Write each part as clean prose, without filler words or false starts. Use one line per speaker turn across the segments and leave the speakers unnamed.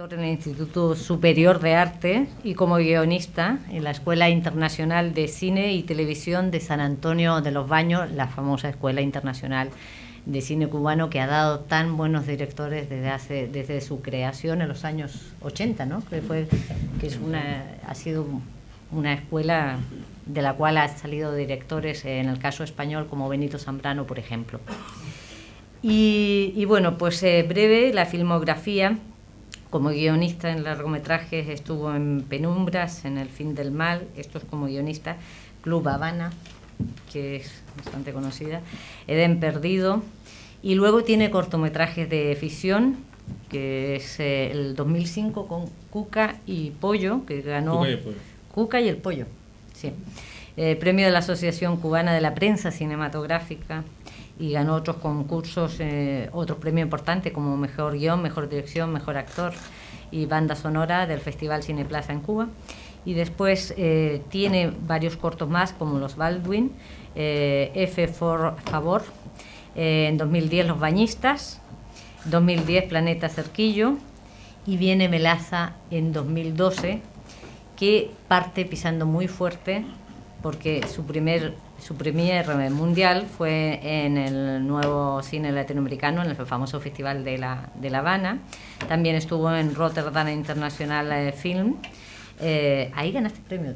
director en el Instituto Superior de Arte y como guionista en la Escuela Internacional de Cine y Televisión de San Antonio de los Baños, la famosa Escuela Internacional de Cine Cubano que ha dado tan buenos directores desde su creación en los años 80, ¿no? Ha sido una escuela de la cual han salido directores, en el caso español, como Benito Zambrano, por ejemplo. Y bueno, pues breve la filmografía. Como guionista en largometrajes estuvo en Penumbras, en El fin del mal, esto es como guionista, Club Habana, que es bastante conocida, Edén perdido, y luego tiene cortometrajes de ficción, que es el 2005 con Cuca y Pollo, que ganó...
Cuca y el Pollo.
Cuca y el Pollo, sí. Premio de la Asociación Cubana de la Prensa Cinematográfica, y ganó otros concursos, otros premios importantes como Mejor Guión, Mejor Dirección, Mejor Actor y Banda Sonora del Festival Cineplaza en Cuba. Y después tiene varios cortos más como Los Baldwin, F por Favor, en 2010 Los Bañistas, 2010 Planeta Cerquillo, y viene Melaza en 2012, que parte pisando muy fuerte porque su premier mundial fue en el nuevo cine latinoamericano, en el famoso Festival de La Habana. También estuvo en Rotterdam International Film. Ahí ganaste premio,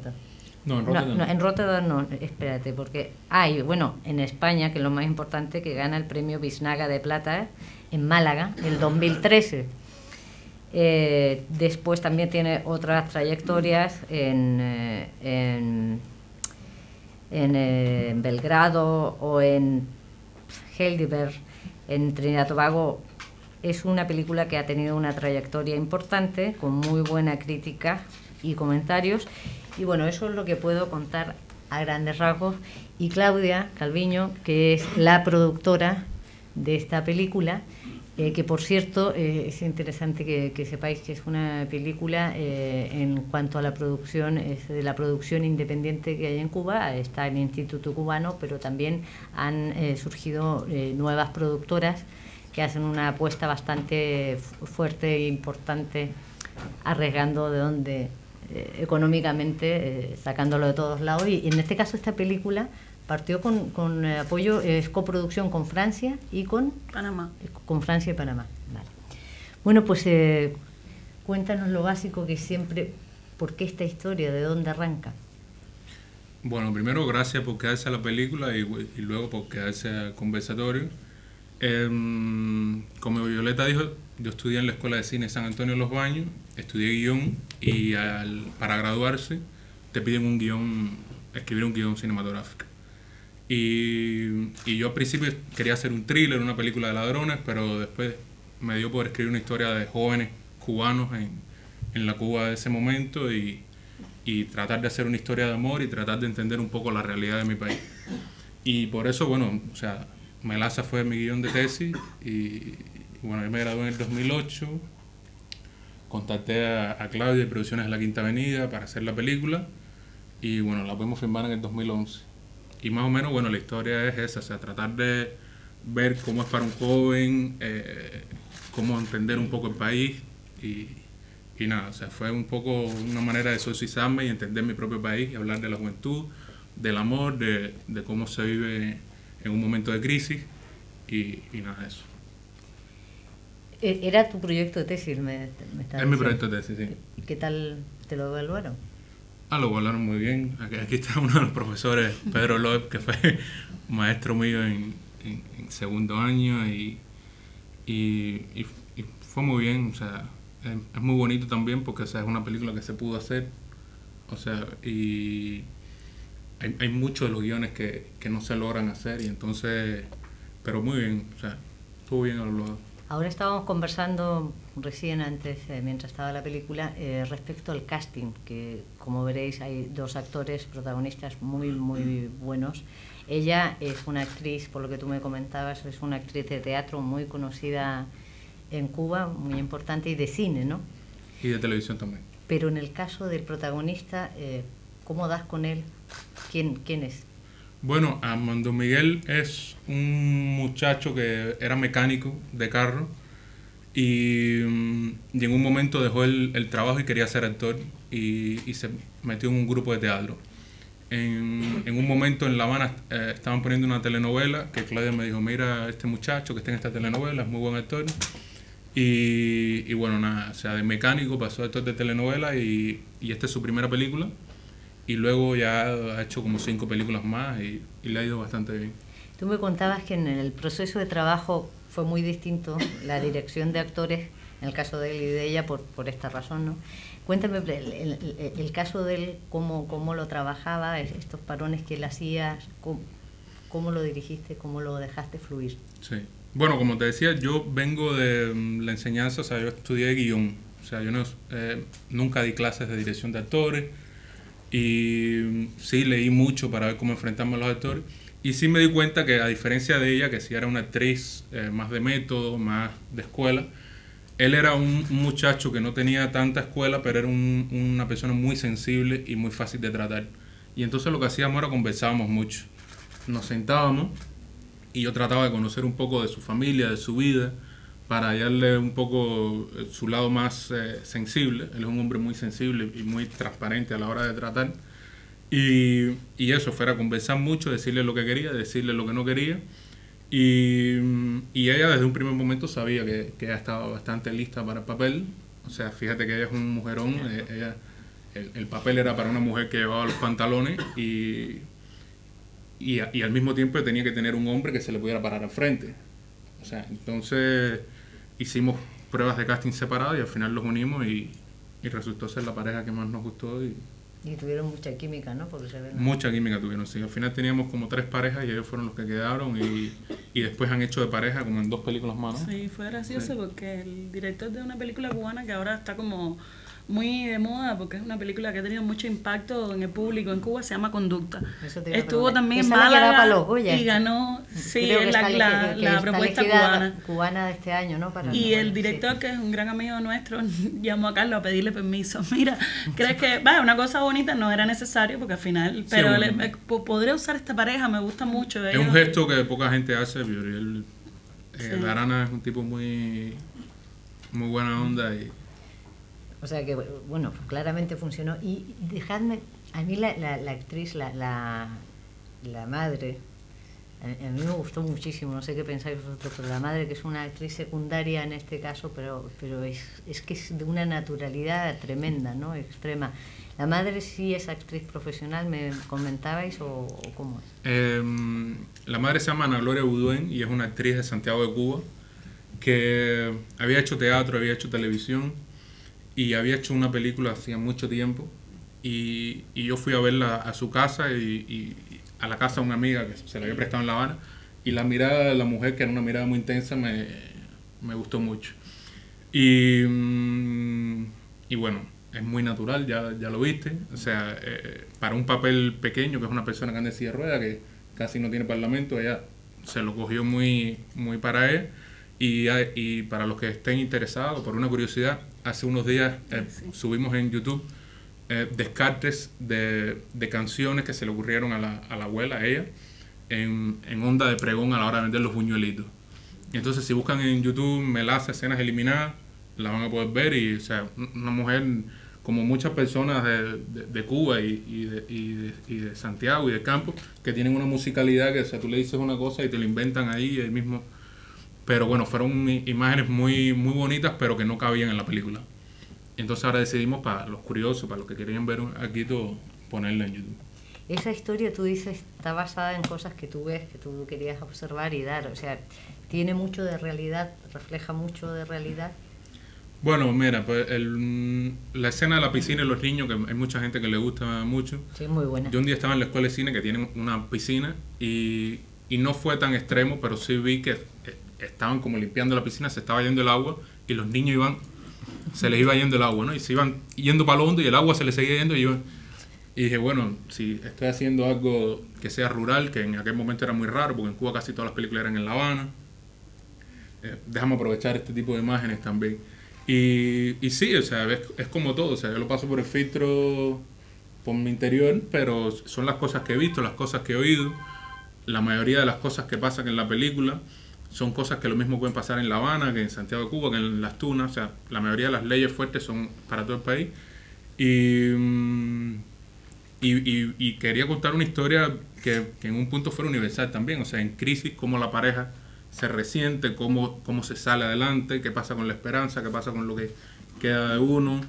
¿no?
No, en Rotterdam.
No, en Rotterdam no, espérate, porque... y bueno, en España, que es lo más importante, que gana el premio Biznaga de Plata en Málaga, el 2013. Después también tiene otras trayectorias en Belgrado o en Heidelberg, en Trinidad y Tobago. Es una película que ha tenido una trayectoria importante, con muy buena crítica y comentarios. Y bueno, eso es lo que puedo contar a grandes rasgos. Y Claudia Calviño, que es la productora de esta película, que por cierto es interesante que sepáis que es una película en cuanto a la producción, es de la producción independiente que hay en Cuba. Está el Instituto Cubano, pero también han surgido nuevas productoras que hacen una apuesta bastante fuerte e importante, arriesgando de donde económicamente, sacándolo de todos lados. Y en este caso esta película partió con apoyo, es coproducción con Francia y con
Panamá.
Con Francia y Panamá. Vale. Bueno, pues cuéntanos lo básico que siempre, ¿por qué esta historia? ¿De dónde arranca?
Bueno, primero gracias por quedarse a la película y luego por quedarse al conversatorio. Como Violeta dijo, yo estudié en la Escuela de Cine San Antonio de los Baños, estudié guión y para graduarse te piden escribir un guión cinematográfico. Y yo al principio quería hacer un thriller, una película de ladrones, pero después me dio por escribir una historia de jóvenes cubanos en la Cuba de ese momento y tratar de hacer una historia de amor y tratar de entender un poco la realidad de mi país. Y por eso, bueno, o sea, Melaza fue mi guión de tesis y bueno, yo me gradué en el 2008, contacté a Claudia de Producciones de la Quinta Avenida para hacer la película y bueno, la pudimos filmar en el 2011. Y más o menos, bueno, la historia es esa, o sea, tratar de ver cómo es para un joven, cómo entender un poco el país y nada, o sea, fue un poco una manera de exorcizarme y entender mi propio país y hablar de la juventud, del amor, de cómo se vive en un momento de crisis y nada de eso.
¿Era tu proyecto de tesis?
Es mi proyecto de tesis, sí.
¿Y qué tal te lo evaluaron?
Lo evaluaron muy bien. Aquí está uno de los profesores, Pedro Loeb, que fue maestro mío en segundo año y fue muy bien. O sea, es muy bonito también porque, o sea, es una película que se pudo hacer. O sea, y hay muchos de los guiones que no se logran hacer y entonces, pero muy bien, o sea, estuvo bien evaluado.
Ahora estábamos conversando recién antes, mientras estaba la película, respecto al casting, que como veréis hay dos actores protagonistas muy, muy buenos. Ella es una actriz, por lo que tú me comentabas, es una actriz de teatro muy conocida en Cuba, muy importante, y de cine, ¿no?
Y de televisión también.
Pero en el caso del protagonista, ¿cómo das con él? ¿Quién es?
Bueno, Armando Miguel es un muchacho que era mecánico de carro y en un momento dejó el trabajo y quería ser actor y se metió en un grupo de teatro. En un momento en La Habana estaban poniendo una telenovela que Claudia me dijo, mira, este muchacho que está en esta telenovela es muy buen actor. Y bueno, nada, o sea, de mecánico pasó a actor de telenovela y esta es su primera película. Y luego ya ha hecho como 5 películas más y le ha ido bastante bien.
Tú me contabas que en el proceso de trabajo fue muy distinto la dirección de actores, en el caso de él y de ella, por esta razón, ¿no? Cuéntame el caso de él, cómo lo trabajaba, estos parones que él hacía, cómo lo dirigiste, cómo lo dejaste fluir.
Sí. Bueno, como te decía, yo vengo de la enseñanza, o sea, yo estudié guión, o sea, yo nunca di clases de dirección de actores y sí leí mucho para ver cómo enfrentarme a los actores y sí me di cuenta que a diferencia de ella, que sí era una actriz más de método, más de escuela, él era un muchacho que no tenía tanta escuela, pero era una persona muy sensible y muy fácil de tratar. Y entonces lo que hacíamos era conversábamos mucho. Nos sentábamos y yo trataba de conocer un poco de su familia, de su vida, para hallarle un poco su lado más sensible. Él es un hombre muy sensible y muy transparente a la hora de tratar. Y eso, fuera a conversar mucho, decirle lo que quería, decirle lo que no quería. Y ella desde un primer momento sabía que ella estaba bastante lista para el papel. O sea, fíjate que ella es un mujerón. El papel era para una mujer que llevaba los pantalones y al mismo tiempo tenía que tener un hombre que se le pudiera parar al frente. O sea, entonces hicimos pruebas de casting separadas y al final los unimos y resultó ser la pareja que más nos gustó.
Y tuvieron mucha química, ¿no? Porque se ve, ¿no?
Mucha química tuvieron, sí. Al final teníamos como 3 parejas y ellos fueron los que quedaron y después han hecho de pareja como en 2 películas más, ¿no?
Sí, fue gracioso porque el director de una película cubana que ahora está como muy de moda porque es una película que ha tenido mucho impacto en el público en Cuba, se llama Conducta. Estuvo también en Málaga y ganó la propuesta
cubana de este año, ¿no?
Y el director, sí, que es un gran amigo nuestro, llamó a Carlos a pedirle permiso. Mira, ¿crees que una cosa bonita no era necesario porque al final, pero sí, podré usar esta pareja, me gusta mucho.
Es un gesto que poca gente hace. Arana es un tipo muy buena onda y...
O sea que, bueno, claramente funcionó. Y dejadme, a mí la actriz, la madre, a mí me gustó muchísimo, no sé qué pensáis vosotros, pero la madre, que es una actriz secundaria en este caso, pero es que es de una naturalidad tremenda, ¿no? Extrema. ¿La madre sí es actriz profesional, me comentabais, o cómo es?
La madre se llama Ana Gloria Buduen y es una actriz de Santiago de Cuba que había hecho teatro, había hecho televisión y había hecho una película hacía mucho tiempo y yo fui a verla a su casa y a la casa de una amiga que se la había prestado en La Habana y la mirada de la mujer, que era una mirada muy intensa, me gustó mucho. Y bueno, es muy natural, ya lo viste, o sea, para un papel pequeño, que es una persona que anda en silla de ruedas, que casi no tiene parlamento, ella se lo cogió muy para él. Y para los que estén interesados, por una curiosidad, hace unos días subimos en YouTube descartes de canciones que se le ocurrieron a la abuela, a ella, en onda de pregón a la hora de vender los buñuelitos. Y entonces si buscan en YouTube Melaza escenas eliminadas, la van a poder ver. Y, o sea, una mujer como muchas personas de Cuba y de Santiago y de campo, que tienen una musicalidad que, o sea, tú le dices una cosa y te lo inventan ahí mismo. Pero bueno, fueron imágenes muy bonitas, pero que no cabían en la película. Entonces ahora decidimos, para los curiosos, para los que querían ver aquí, ponerla en YouTube.
Esa historia, tú dices, está basada en cosas que tú ves, que tú querías observar y dar. O sea, tiene mucho de realidad, refleja mucho de realidad.
Bueno, mira, pues la escena de la piscina y los niños, que hay mucha gente que le gusta mucho.
Sí, muy buena.
Yo un día estaba en la escuela de cine que tienen una piscina y no fue tan extremo, pero sí vi que estaban como limpiando la piscina, se estaba yendo el agua y los niños se les iba yendo el agua, ¿no? Y se iban yendo para lo hondo y el agua se les seguía yendo y dije, bueno, si estoy haciendo algo que sea rural, que en aquel momento era muy raro, porque en Cuba casi todas las películas eran en La Habana, déjame aprovechar este tipo de imágenes también. Y sí, o sea, es como todo, o sea, yo lo paso por el filtro, por mi interior, pero son las cosas que he visto, las cosas que he oído, la mayoría de las cosas que pasan en la película son cosas que lo mismo pueden pasar en La Habana, que en Santiago de Cuba, que en Las Tunas. O sea, la mayoría de las leyes fuertes son para todo el país. Y quería contar una historia que en un punto fuera universal también. O sea, en crisis, cómo la pareja se resiente, cómo se sale adelante, qué pasa con la esperanza, qué pasa con lo que queda de uno,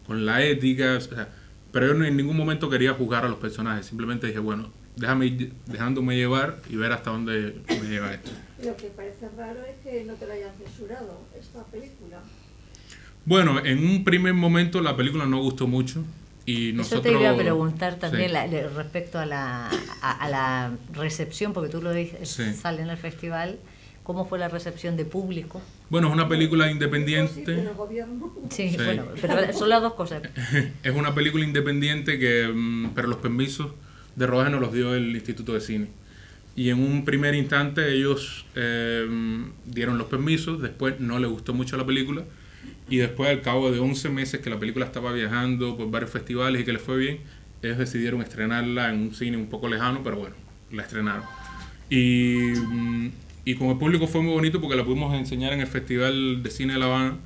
con la ética. O sea, pero yo en ningún momento quería juzgar a los personajes. Simplemente dije, bueno, déjame ir dejándome llevar y ver hasta dónde me lleva esto.
Lo que parece raro es que no te la hayan censurado, esta película.
Bueno, en un primer momento la película no gustó mucho. Y nosotros,
eso te iba a preguntar también
sí.
Respecto a la recepción, porque tú lo dices,
sí.
Sale en el festival. ¿Cómo fue la recepción de público?
Bueno, es una película independiente.
Sí, sí, bueno, pero son las dos cosas.
Es una película independiente que, pero los permisos de rodaje nos los dio el Instituto de Cine. Y en un primer instante ellos dieron los permisos, después no les gustó mucho la película. Y después, al cabo de 11 meses que la película estaba viajando por varios festivales y que les fue bien, ellos decidieron estrenarla en un cine un poco lejano, pero bueno, la estrenaron. Y con el público fue muy bonito porque la pudimos enseñar en el Festival de Cine de La Habana.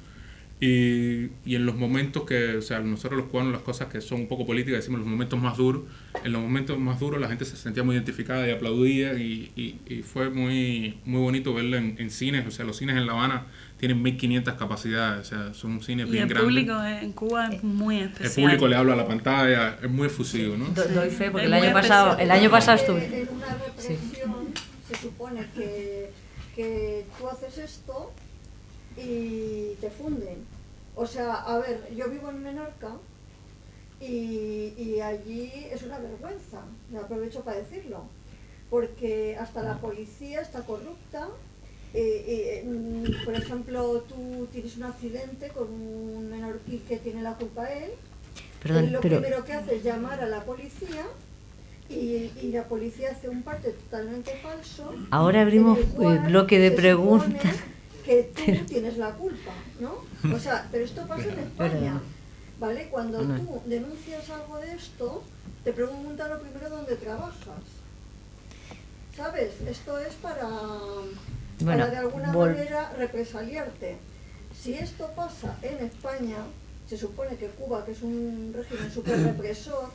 Y en los momentos que, o sea, nosotros los cubanos, las cosas que son un poco políticas, decimos los momentos más duros, en los momentos más duros la gente se sentía muy identificada y aplaudía y fue muy bonito verla en cines. O sea, los cines en La Habana tienen 1500 capacidades, o sea, son cines bien grandes.
Y el público en Cuba es muy especial.
El público le habla a la pantalla, es muy efusivo, ¿no?
Doy fe, porque el año pasado estuve.
En una represión se supone que tú haces esto y te funden. O sea, a ver, yo vivo en Menorca y allí es una vergüenza, me aprovecho para decirlo, porque hasta la policía está corrupta. Por ejemplo, tú tienes un accidente con un menorquí que tiene la culpa él. Perdón, lo primero que hace es llamar a la policía y la policía hace un parte totalmente falso.
Ahora abrimos el bloque de preguntas.
Que tú tienes la culpa, ¿no? O sea, pero esto pasa en España, ¿vale? Cuando tú denuncias algo de esto, te preguntan lo primero dónde trabajas. ¿Sabes? Esto es para de alguna manera represaliarte. Si esto pasa en España, se supone que Cuba, que es un régimen súper represor,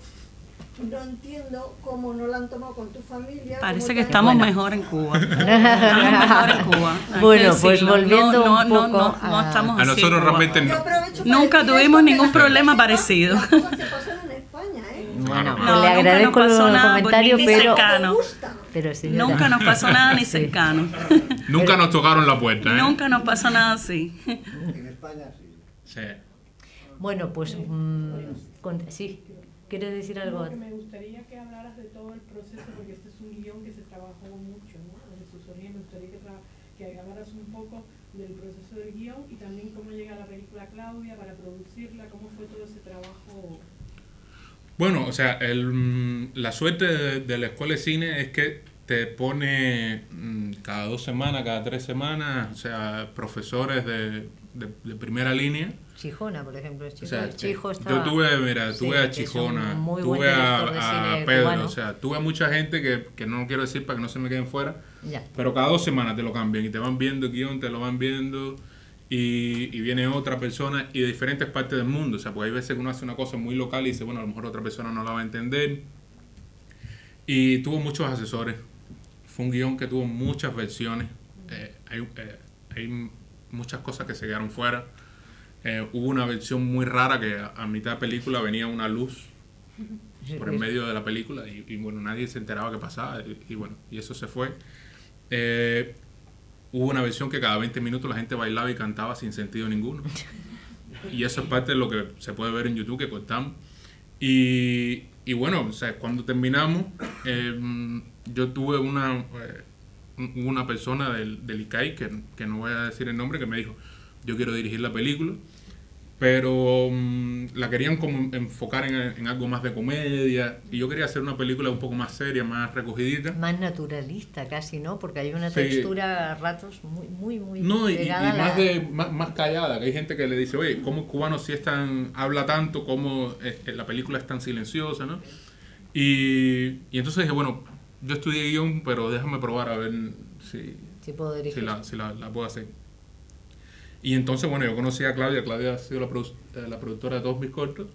no entiendo cómo no la han tomado con tu familia.
Parece que estamos mejor en Cuba. Mejor en Cuba.
Bueno, pues volviendo un poco
no estamos
a nosotros realmente
nunca tuvimos ningún problema parecido.
Las cosas que pasan en España, ¿eh?
Bueno, le agradezco los comentarios, pero
nunca nos pasó nada ni cercano.
Nunca nos tocaron la puerta, ¿eh?
Nunca nos pasó nada así.
En España sí.
Bueno, pues sí. ¿Quieres decir algo?
No, que me gustaría que hablaras de todo el proceso, porque este es un guión que se trabajó mucho, ¿no? Desde sus orígenes, me gustaría que hablaras un poco del proceso del guión y también cómo llega la película Claudia para producirla, cómo fue todo ese trabajo.
Bueno, o sea, la suerte de la escuela de cine es que te pone cada 2 semanas, cada 3 semanas, o sea, profesores de primera línea.
Chijona, por ejemplo,
o sea,
Chijo estaba,
yo tuve a Chijona, tuve a Pedro, cubano. O sea, tuve a mucha gente que no quiero decir para que no se me queden fuera, pero cada 2 semanas te lo cambian y te van viendo el guión, te lo van viendo y viene otra persona y de diferentes partes del mundo. O sea, porque hay veces que uno hace una cosa muy local y dice, bueno, a lo mejor otra persona no la va a entender. Y tuvo muchos asesores. Fue un guión que tuvo muchas versiones. Hay muchas cosas que se quedaron fuera. Hubo una versión muy rara que a mitad de película venía una luz por el medio de la película y bueno, nadie se enteraba qué pasaba y eso se fue. Hubo una versión que cada 20 minutos la gente bailaba y cantaba sin sentido ninguno. Y eso es parte de lo que se puede ver en YouTube que cortamos. Y bueno, o sea, cuando terminamos, yo tuve una persona del ICAI, que no voy a decir el nombre, que me dijo, yo quiero dirigir la película, pero la querían como enfocar en algo más de comedia, y yo quería hacer una película un poco más seria, más recogidita.
Más naturalista casi, ¿no? Porque hay una textura a ratos muy
no, y más callada, que hay gente que le dice, oye, ¿cómo el cubano sí habla tanto, cómo la película es tan silenciosa, ¿no? Y entonces dije, bueno, yo estudié guión, pero déjame probar a ver
si puedo dirigir.
Si la puedo hacer. Y entonces, bueno, yo conocí a Claudia. Claudia ha sido la productora de todos mis cortos.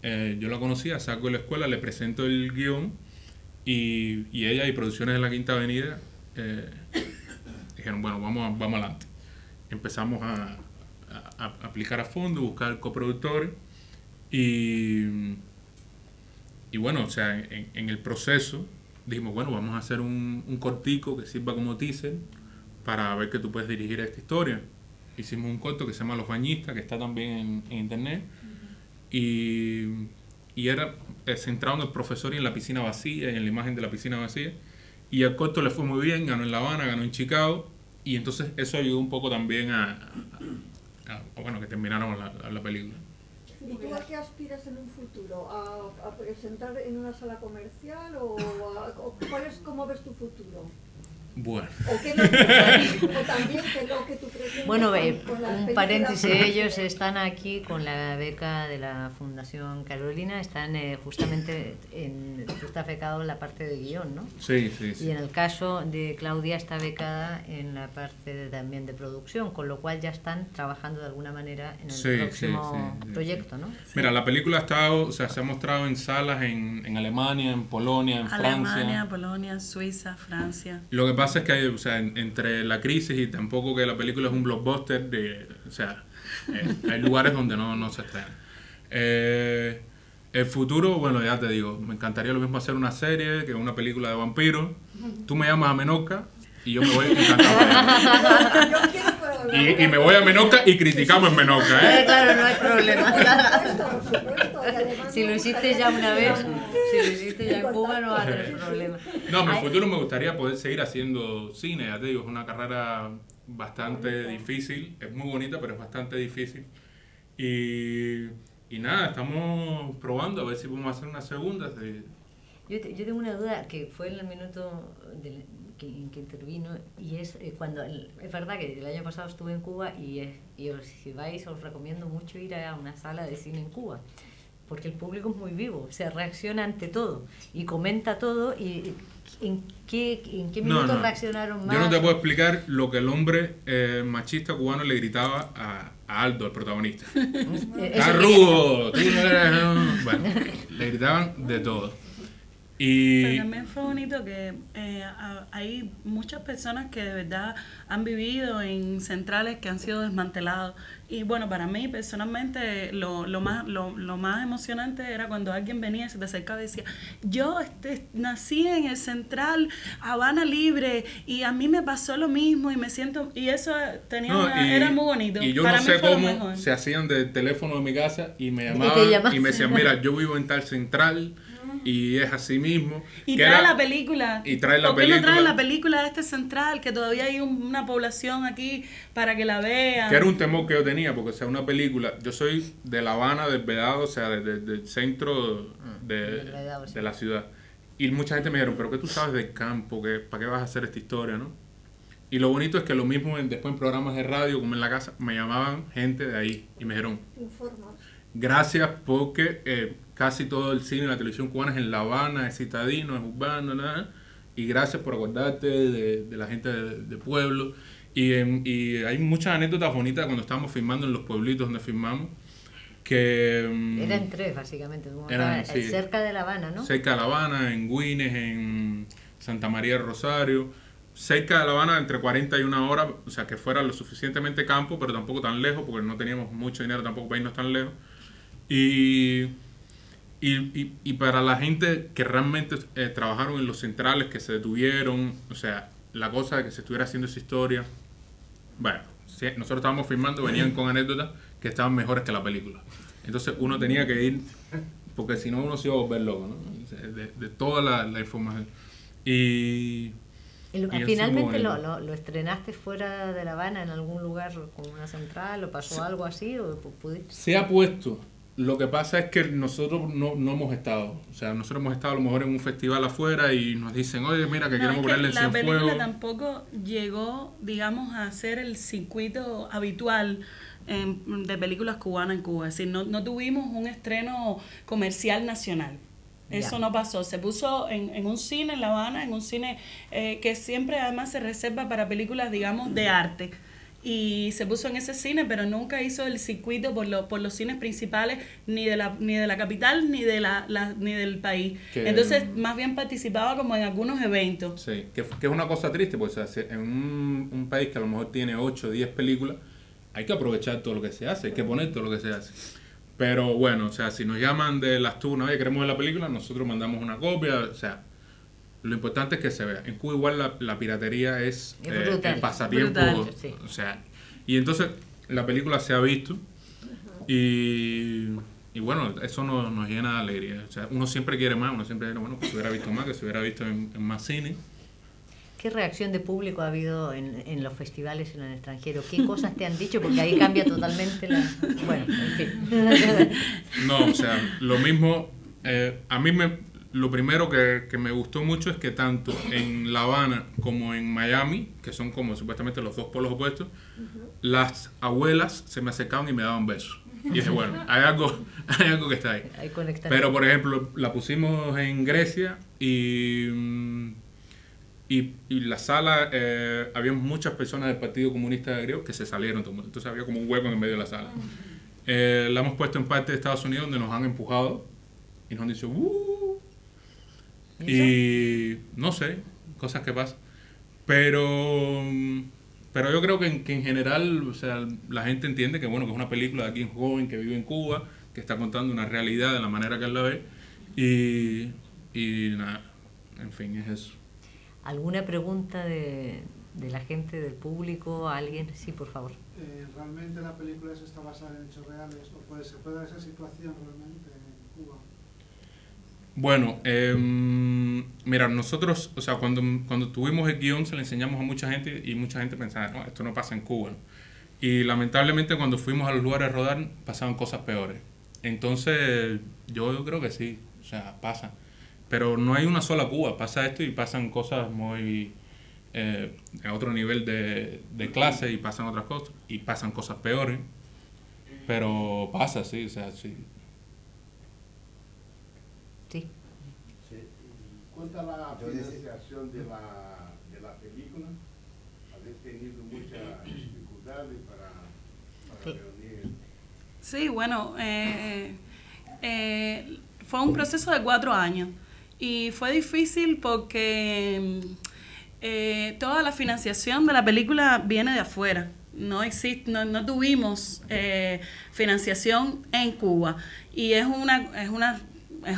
Yo la conocía, salgo de la escuela, le presento el guión y ella y Producciones de la Quinta Avenida dijeron, bueno, vamos adelante. Empezamos a aplicar a fondo, buscar coproductores y bueno, o sea, en el proceso dijimos, bueno, vamos a hacer un cortico que sirva como teaser para ver que tú puedes dirigir esta historia. Hicimos un corto que se llama Los Bañistas, que está también en internet, y era centrado en el profesor y en la piscina vacía, y en la imagen de la piscina vacía, y el corto le fue muy bien, ganó en La Habana, ganó en Chicago, y entonces eso ayudó un poco también a bueno, que terminaron la película.
¿Y tú a qué aspiras en un futuro? ¿A presentar en una sala comercial o cómo ves tu futuro?
Bueno.
¿O qué o también que lo que tú pretendes?
Bueno, un paréntesis, ellos están aquí con la beca de la Fundación Carolina, están justamente tú estás becado en la parte de guión, ¿no?
Sí.
Y en el caso de Claudia está becada en la parte también de producción, con lo cual ya están trabajando de alguna manera en el próximo proyecto, ¿no?
Mira, la película se ha mostrado en salas en Alemania, en Polonia, en Francia.
Alemania, Polonia, Suiza, Francia.
Lo que pasa es que hay, o sea, entre la crisis y tampoco que la película es un blockbuster, o sea, hay lugares donde no se estrena. El futuro, bueno, ya te digo, me encantaría lo mismo hacer una serie que una película de vampiros. Tú me llamas a Menorca y yo me voy encantado. Y me voy a Menorca y criticamos en Menorca,
Claro, no hay problema. Si lo hiciste ya una vez, si lo hiciste ya en Cuba, no va a tener problema.
No, en el futuro me gustaría poder seguir haciendo cine, ya te digo, es una carrera bastante difícil, es muy bonita, pero es bastante difícil. Y nada, estamos probando a ver si podemos hacer una segunda.
Yo tengo una duda que fue en el minuto que intervino, y es cuando es verdad que el año pasado estuve en Cuba y si vais os recomiendo mucho ir a una sala de cine en Cuba, porque el público es muy vivo, se reacciona ante todo y comenta todo. Y ¿en qué minutos reaccionaron más?
Yo no te puedo explicar lo que el hombre machista cubano le gritaba a Aldo, el protagonista. ¡Arrugo! Tú no eres... Bueno, le gritaban de todo.
Pero también fue bonito que hay muchas personas que de verdad han vivido en centrales que han sido desmantelados. Y bueno, para mí personalmente lo más emocionante era cuando alguien venía y se te acercaba y decía, yo nací en el central Habana Libre y a mí me pasó lo mismo y me siento... Y eso era muy bonito.
Y yo para no sé cómo se hacían del teléfono de mi casa y me llamaban y me decían, mira, yo vivo en tal central... Y es así mismo.
Y trae la película.
Y trae la
¿Por qué
película?
no trae la película de este central? Que todavía hay una población aquí para que la vean.
Que era un temor que yo tenía, porque o sea, una película... Yo soy de La Habana, del Vedado, o sea, del centro de la ciudad. Y mucha gente me dijeron, pero ¿qué tú sabes del campo? ¿Para qué vas a hacer esta historia, no? Y lo bonito es que lo mismo después en programas de radio, como en la casa, me llamaban gente de ahí. Y me dijeron, gracias porque... casi todo el cine y la televisión cubana es en La Habana, es citadino, es urbano, nada. Y gracias por acordarte de la gente de pueblo. Y hay muchas anécdotas bonitas cuando estábamos filmando en los pueblitos donde filmamos.
Eran tres, básicamente. Cerca de La Habana, ¿no?
Cerca de La Habana, en Güines, en Santa María del Rosario. Cerca de La Habana, entre 40 y 1 hora. O sea, que fuera lo suficientemente campo, pero tampoco tan lejos, porque no teníamos mucho dinero tampoco para irnos tan lejos. Y para la gente que realmente trabajaron en los centrales, que se detuvieron, o sea, la cosa de que se estuviera haciendo esa historia, bueno, nosotros estábamos filmando, venían con anécdotas que estaban mejores que la película. Entonces uno tenía que ir, porque si no uno se iba a volver loco, ¿no? De toda la información. Y
finalmente lo estrenaste fuera de La Habana, en algún lugar con una central, o pasó algo así, o pudiste...
Se ha puesto. Lo que pasa es que nosotros no hemos estado. O sea, nosotros hemos estado a lo mejor en un festival afuera y nos dicen, oye, mira, que queremos ponerle en Cienfuegos.
La película tampoco llegó, digamos, a ser el circuito habitual de películas cubanas en Cuba. Es decir, no tuvimos un estreno comercial nacional. Eso no pasó. Se puso en un cine en La Habana, en un cine que siempre además se reserva para películas, digamos, de arte. Y se puso en ese cine, pero nunca hizo el circuito por los cines principales ni de la capital ni del país. Entonces, más bien participaba como en algunos eventos.
Sí, que es una cosa triste, porque o sea, en un país que a lo mejor tiene 8 o 10 películas, hay que aprovechar todo lo que se hace, hay que poner todo lo que se hace. Pero bueno, o sea, si nos llaman de las tours, una vez queremos ver la película, nosotros mandamos una copia, o sea, lo importante es que se vea. En Cuba igual la piratería es el pasatiempo, brutal, sí. O sea, y entonces la película se ha visto y bueno, eso nos llena de alegría. O sea, uno siempre quiere más, uno siempre quiere, bueno, que se hubiera visto más, que se hubiera visto en más cine.
¿Qué reacción de público ha habido en los festivales en el extranjero? ¿Qué cosas te han dicho? Porque ahí cambia totalmente la... Bueno, en fin.
No, o sea, lo mismo, a mí lo primero que me gustó mucho es que tanto en La Habana como en Miami, que son como supuestamente los dos polos opuestos, las abuelas se me acercaban y me daban besos. Y dije, bueno, hay algo que está ahí. Pero, por ejemplo, la pusimos en Grecia y la sala, había muchas personas del Partido Comunista Griego que se salieron, entonces había como un hueco en medio de la sala. La hemos puesto en parte de Estados Unidos, donde nos han empujado y nos han dicho y no sé, cosas que pasan, pero yo creo que en general, o sea, la gente entiende que bueno, que es una película de alguien joven que vive en Cuba, que está contando una realidad de la manera que él la ve y nada, en fin, es eso.
¿Alguna pregunta de la gente, del público, a alguien? Sí, por favor.
¿Realmente la película está basada en hechos reales o se puede ver esa situación realmente en Cuba?
Bueno, mira, nosotros, o sea, cuando tuvimos el guión se le enseñamos a mucha gente y mucha gente pensaba, no, esto no pasa en Cuba, ¿no? Y lamentablemente cuando fuimos a los lugares a rodar pasaban cosas peores. Entonces, yo creo que sí, o sea, pasa. Pero no hay una sola Cuba, pasa esto y pasan cosas muy a otro nivel de clase y pasan otras cosas y pasan cosas peores, pero pasa, sí, o sea, sí.
Sí.
¿Cuánto a la financiación de la película? ¿Habéis tenido muchas dificultades para reunir?
Sí, bueno, fue un proceso de 4 años y fue difícil porque toda la financiación de la película viene de afuera. No tuvimos financiación en Cuba y es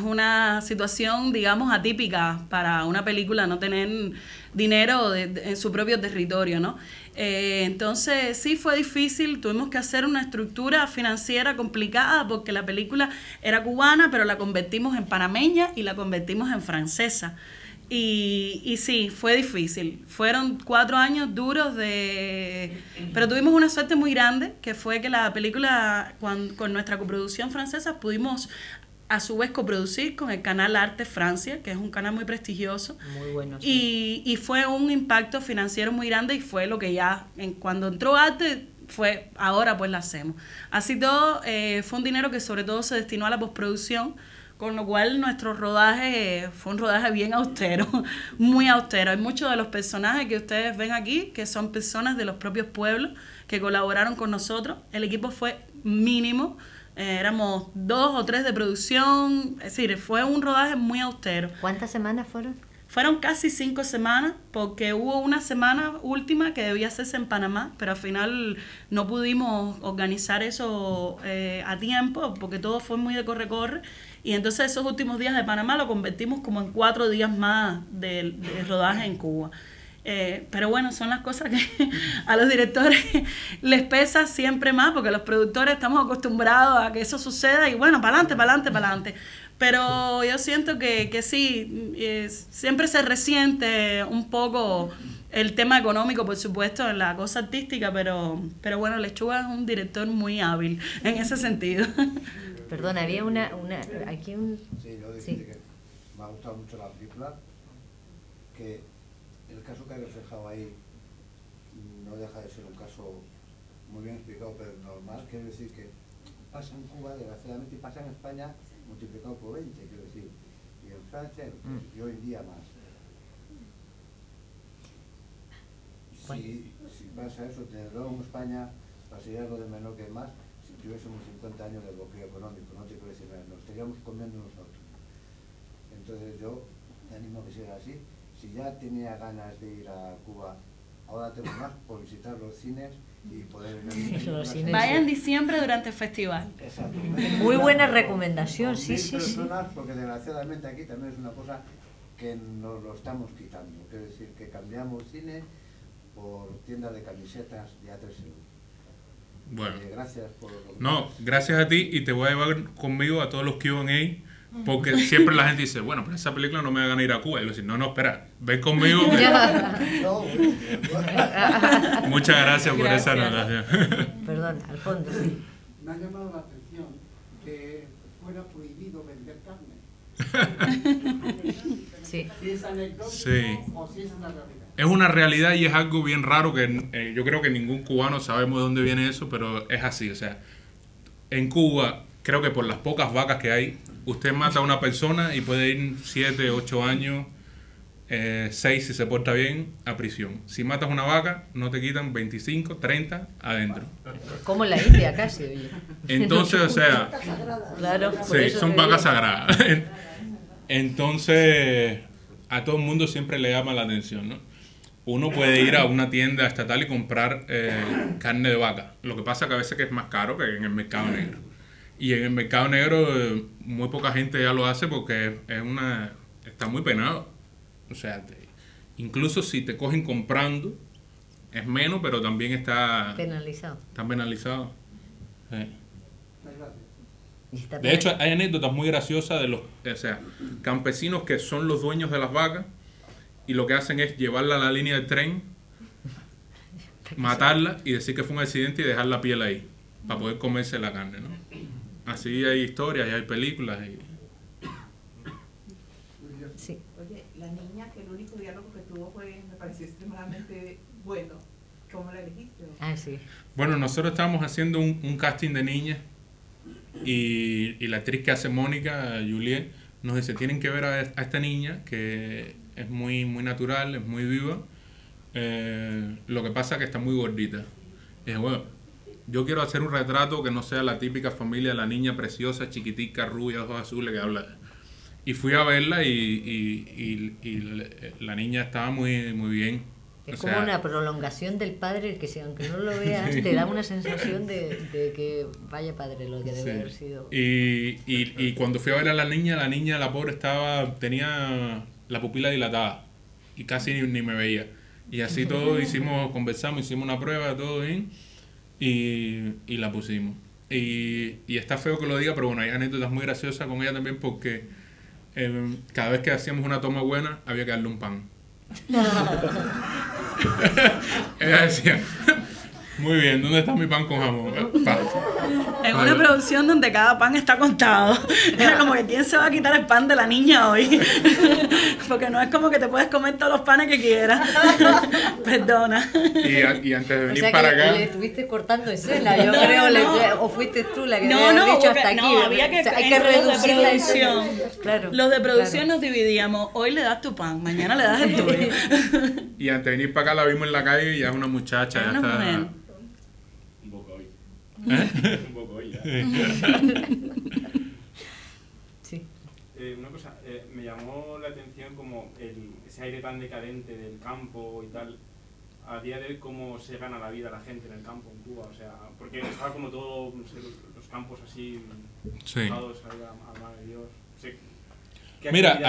una situación, digamos, atípica para una película no tener dinero en su propio territorio, ¿no? Entonces sí fue difícil, tuvimos que hacer una estructura financiera complicada porque la película era cubana, pero la convertimos en panameña y la convertimos en francesa. Y sí, fue difícil. Fueron 4 años duros pero tuvimos una suerte muy grande, que fue que la película, con nuestra coproducción francesa, pudimos a su vez coproducir con el canal Arte Francia, que es un canal muy prestigioso. Muy bueno. Sí. Y fue un impacto financiero muy grande y fue lo que cuando entró Arte, fue ahora pues la hacemos. Así todo, fue un dinero que sobre todo se destinó a la postproducción, con lo cual nuestro rodaje fue un rodaje bien austero, muy austero. Hay muchos de los personajes que ustedes ven aquí que son personas de los propios pueblos que colaboraron con nosotros. El equipo fue mínimo. Éramos 2 o 3 de producción, es decir, fue un rodaje muy austero.
¿Cuántas semanas fueron?
Fueron casi 5 semanas, porque hubo una semana última que debía hacerse en Panamá, pero al final no pudimos organizar eso a tiempo, porque todo fue muy de corre-corre, y entonces esos últimos días de Panamá lo convertimos como en 4 días más de rodaje en Cuba. Pero bueno, son las cosas que a los directores les pesa siempre más, porque los productores estamos acostumbrados a que eso suceda y bueno, para adelante, para adelante, para adelante. Pero yo siento que sí, siempre se resiente un poco el tema económico, por supuesto, en la cosa artística, pero bueno, Lechuga es un director muy hábil en ese sentido.
Perdón, había aquí un...
Sí, yo decía que me ha gustado mucho la película, que el caso que ha reflejado ahí no deja de ser un caso muy bien explicado, pero normal. Quiero decir que pasa en Cuba, desgraciadamente, y pasa en España multiplicado por 20, quiero decir. y en Francia, y hoy en día más. Si pasa eso, luego en España pasaría algo de menor que más si tuviésemos 50 años de bloqueo económico, no te quiero decir nada, nos estaríamos comiendo nosotros. Entonces yo te animo a que siga así. Si ya tenía ganas de ir a Cuba, ahora tengo más por visitar los cines y poder ver.
Vaya en diciembre durante el festival.
Exacto.
Muy buena recomendación, sí.
Personas, porque desgraciadamente aquí también es una cosa que nos lo estamos quitando. Quiero decir que cambiamos cine por tiendas de camisetas de A3 euros.
Bueno.
Gracias por lo que...
No, gracias a ti, y te voy a llevar conmigo a todos los Q&A, porque siempre la gente dice, bueno, pero esa película no me va a ir a Cuba. Y yo digo, no, espera, ven conmigo. Muchas gracias por esa anotación.
Perdón, al fondo.
Me ha llamado la atención que fuera prohibido vender carne.
Sí.
Si es anecdótico o si es una realidad.
Es una realidad y es algo bien raro que yo creo que ningún cubano sabemos de dónde viene eso, pero es así. O sea, en Cuba, creo que por las pocas vacas que hay, usted mata a una persona y puede ir 7, 8 años, 6 si se porta bien, a prisión. Si matas una vaca, no te quitan 25, 30 adentro.
Como en la India casi, oye.
Entonces, o sea...
Claro,
sí, son vacas sagradas. Entonces, a todo el mundo siempre le llama la atención, ¿no? Uno puede ir a una tienda estatal y comprar carne de vaca. Lo que pasa que a veces que es más caro que en el mercado negro. Y en el mercado negro muy poca gente ya lo hace porque está muy penado. O sea, incluso si te cogen comprando, es menos, pero también está
penalizado.
Está penalizado.
Sí.
De hecho, hay anécdotas muy graciosas de los campesinos que son los dueños de las vacas y lo que hacen es llevarla a la línea del tren, matarla y decir que fue un accidente y dejar la piel ahí para poder comerse la carne, ¿no? Así hay historias y hay películas.
Sí.
Oye, la niña que el único diálogo que tuvo me pareció extremadamente bueno. ¿Cómo la elegiste?
Ah, sí.
Bueno, nosotros estábamos haciendo un casting de niñas y la actriz que hace Mónica, Juliet, nos dice, tienen que ver a esta niña que es muy, muy natural, es muy viva. Lo que pasa es que está muy gordita. Y dije, bueno, yo quiero hacer un retrato que no sea la típica familia de la niña preciosa, chiquitica, rubia, ojos azules, que habla. Y fui a verla y la niña estaba muy, muy bien.
Es como una prolongación del padre que si aunque no lo veas te da una sensación de que vaya padre lo que debe haber sido.
Y cuando fui a ver a la niña, la pobre tenía la pupila dilatada y casi ni me veía. Y así todo conversamos, hicimos una prueba, todo bien y la pusimos. Y está feo que lo diga, pero bueno, hay anécdotas muy graciosas con ella también porque cada vez que hacíamos una toma buena había que darle un pan. Ella decía, muy bien, ¿dónde está mi pan con jamón? Pan.
En una producción donde cada pan está contado. Era como que ¿quién se va a quitar el pan de la niña hoy? Porque no es como que te puedes comer todos los panes que quieras. Perdona.
Y antes de venir para acá...
le estuviste cortando escena, yo creo,
no.
o fuiste tú la que
no,
había dicho
porque,
hasta aquí.
No, había que,
hay que reducir la
producción.
Claro,
los de producción nos dividíamos. Hoy le das tu pan, mañana le das el tuyo.
Y antes de venir para acá la vimos en la calle y ya es una muchacha.
Es
ya
una
está...
mujer.
Un poco hoy. Un poco hoy ya.
Sí.
Una cosa, me llamó la atención como ese aire tan decadente del campo y tal. A día de hoy, ¿cómo se gana la vida la gente en el campo en Cuba? O sea, porque estaba como todo, no sé, los campos así, dejados ahí a mano de Dios. Sí.
Mira,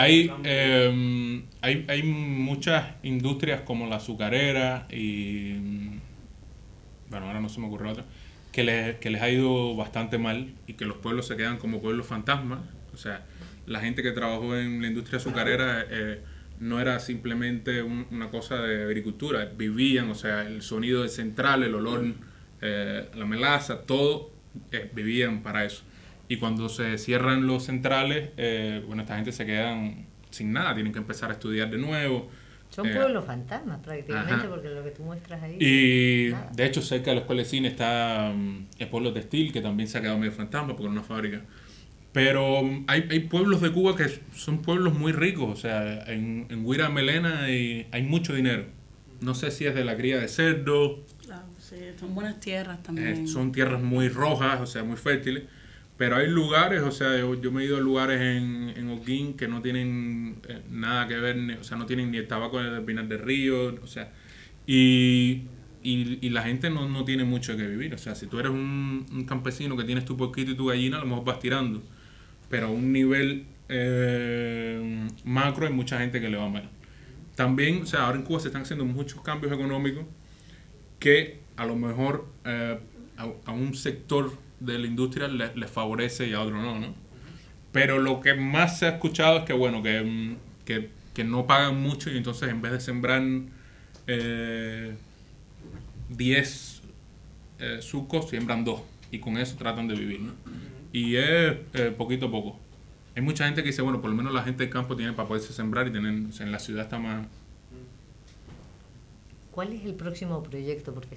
hay muchas industrias como la azucarera y... Bueno, ahora no se me ocurre otra. Que les ha ido bastante mal y que los pueblos se quedan como pueblos fantasmas. O sea, la gente que trabajó en la industria azucarera no era simplemente una cosa de agricultura. Vivían, o sea, el sonido del central, el olor, la melaza, todo, vivían para eso. Y cuando se cierran los centrales, bueno, esta gente se quedan sin nada, tienen que empezar a estudiar de nuevo.
Son pueblos fantasmas prácticamente, porque lo que tú muestras ahí...
Y nada. De hecho cerca de la escuela de cine está el pueblo textil, que también se ha quedado medio fantasma porque era una fábrica. Pero hay pueblos de Cuba que son pueblos muy ricos, o sea, en Huira Melena hay mucho dinero. No sé si es de la cría de cerdo.
Claro, sí, son buenas tierras también.
Son tierras muy rojas, o sea, muy fértiles. Pero hay lugares, o sea, yo me he ido a lugares en Holguín que no tienen nada que ver, o sea, no tienen ni el tabaco del Pinar del Río, o sea, y la gente no tiene mucho que vivir. O sea, si tú eres un campesino que tienes tu porquito y tu gallina, a lo mejor vas tirando. Pero a un nivel macro hay mucha gente que le va mal. También, o sea, ahora en Cuba se están haciendo muchos cambios económicos que a lo mejor a un sector de la industria les favorece y a otro no. Pero lo que más se ha escuchado es que, bueno, que no pagan mucho y entonces en vez de sembrar 10 sucos, siembran 2 y con eso tratan de vivir, ¿no? Y es poquito a poco. Hay mucha gente que dice, bueno, por lo menos la gente del campo tiene para poderse sembrar y tener, o sea, en la ciudad está más...
¿Cuál es el próximo proyecto? Porque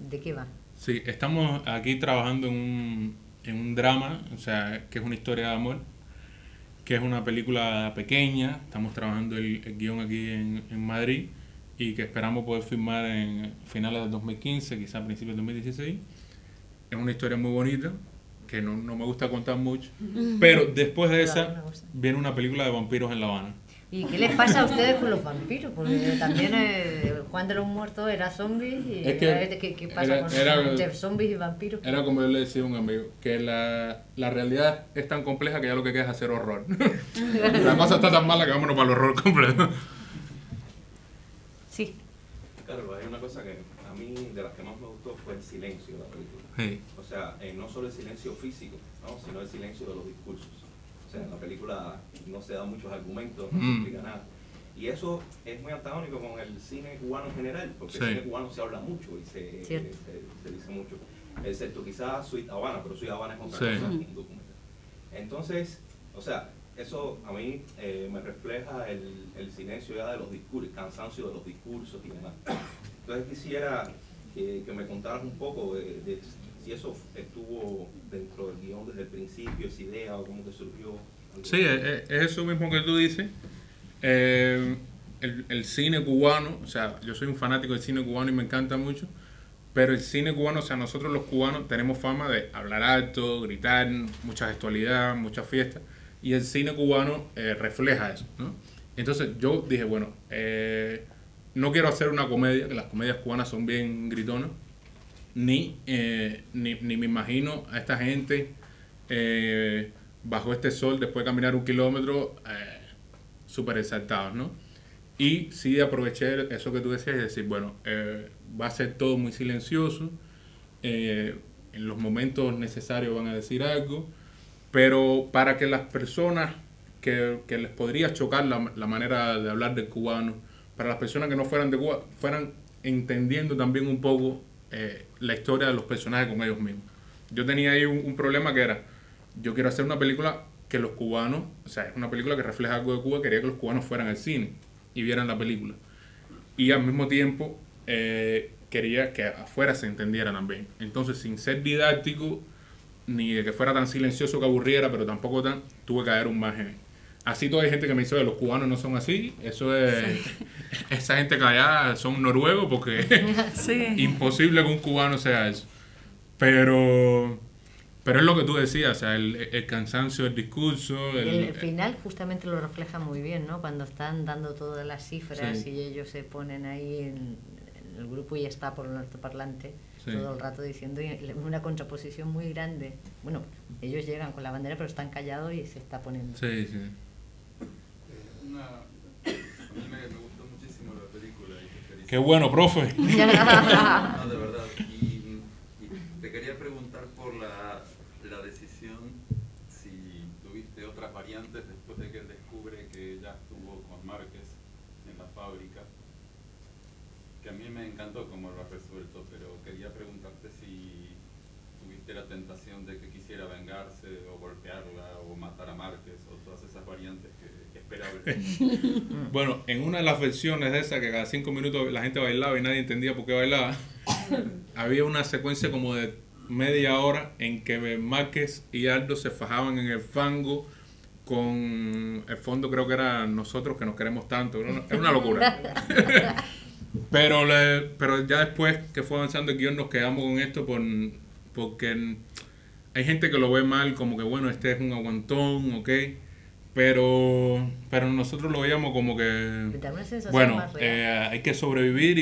¿de qué va?
Sí, estamos aquí trabajando en un drama, o sea, que es una historia de amor, que es una película pequeña. Estamos trabajando el guión aquí en Madrid y que esperamos poder filmar en finales del 2015, quizás a principios del 2016. Es una historia muy bonita, que no me gusta contar mucho, pero después de esa viene una película de vampiros en La Habana.
¿Y qué les pasa a ustedes con los vampiros? Porque también Juan de los Muertos era zombies y ¿qué pasa con zombies y vampiros?
Era como yo le decía a un amigo, que la realidad es tan compleja que ya lo que queda es hacer horror. La cosa está tan mala que vámonos para el horror completo.
Sí.
Claro, hay una cosa que a mí de las que más me gustó fue el silencio de la película.
Sí.
O sea, no solo el silencio físico, ¿no? Sino el silencio de los discursos. O sea, en la película no se dan muchos argumentos, no se explica nada. Y eso es muy antagónico con el cine cubano en general, porque el cine cubano se habla mucho y se dice mucho. Excepto quizás Sweet Habana, pero Sweet Habana es otra cosa, un documental. Entonces, o sea, eso a mí me refleja el silencio ya de los discursos, el cansancio de los discursos y demás. Entonces quisiera que me contaras un poco de si eso estuvo dentro del guión desde el principio, esa idea o cómo te surgió.
Sí, es eso mismo que tú dices. El cine cubano, o sea, yo soy un fanático del cine cubano y me encanta mucho, pero el cine cubano, o sea, nosotros los cubanos tenemos fama de hablar alto, gritar, mucha gestualidad, muchas fiestas, y el cine cubano refleja eso, ¿no? Entonces yo dije, bueno, no quiero hacer una comedia, que las comedias cubanas son bien gritonas, ni me imagino a esta gente bajo este sol después de caminar 1 kilómetro súper exaltados, ¿no? Y sí aproveché eso que tú decías y decir, bueno, va a ser todo muy silencioso, en los momentos necesarios van a decir algo, pero para que las personas que les podría chocar la manera de hablar del cubano, para las personas que no fueran de Cuba, fueran entendiendo también un poco la historia de los personajes con ellos mismos. Yo tenía ahí un problema que era, yo quiero hacer una película que los cubanos, o sea, es una película que refleja algo de Cuba, quería que los cubanos fueran al cine y vieran la película. Y al mismo tiempo quería que afuera se entendiera también. Entonces, sin ser didáctico, ni de que fuera tan silencioso que aburriera, pero tampoco tuve que dar un margen. Así toda hay gente que me dice, los cubanos no son así, eso es, esa gente callada son noruegos porque imposible que un cubano sea eso. Pero es lo que tú decías, o sea, el cansancio del discurso.
El final justamente lo refleja muy bien, ¿no? Cuando están dando todas las cifras y ellos se ponen ahí en el grupo y está por el altoparlante todo el rato diciendo una contraposición muy grande. Bueno, ellos llegan con la bandera pero están callados y se está poniendo.
Sí, sí.
A mí me gustó muchísimo la película.
¡Qué bueno, profe!
No, de verdad. Y te quería preguntar por la decisión, si tuviste otras variantes después de que él descubre que ya estuvo con Márquez en la fábrica, que a mí me encantó cómo lo has resuelto, pero quería preguntarte si tuviste la tentación de que quisiera vengarse o golpearla o matar a Márquez o todas esas variantes que esperables.
Bueno, en una de las versiones de esa que cada 5 minutos la gente bailaba y nadie entendía por qué bailaba, había una secuencia como de media hora en que Márquez y Aldo se fajaban en el fango con el fondo, creo que era Nosotros que nos queremos tanto. Era una locura. pero ya después que fue avanzando el guión nos quedamos con esto porque hay gente que lo ve mal, como que bueno, este es un aguantón, ok, pero nosotros lo veíamos como que bueno, hay que sobrevivir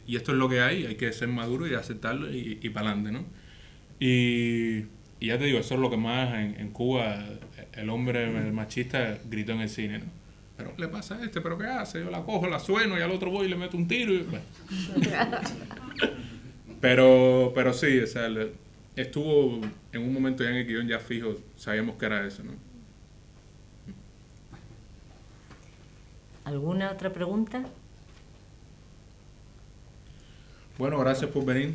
y esto es lo que hay que ser maduro y aceptarlo y para adelante, ¿no? Y ya te digo, eso es lo que más en Cuba el hombre machista gritó en el cine, ¿no? Pero le pasa a pero ¿qué hace? Yo la cojo, la sueno y al otro voy y le meto un tiro y, bueno. pero sí, o sea, estuvo en un momento ya en el guión ya fijo, sabíamos que era eso, ¿no?
¿Alguna otra pregunta?
Bueno, gracias por venir.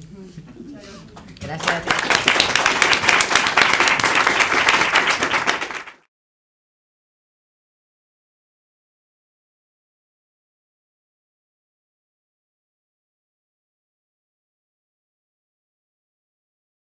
Gracias a ti.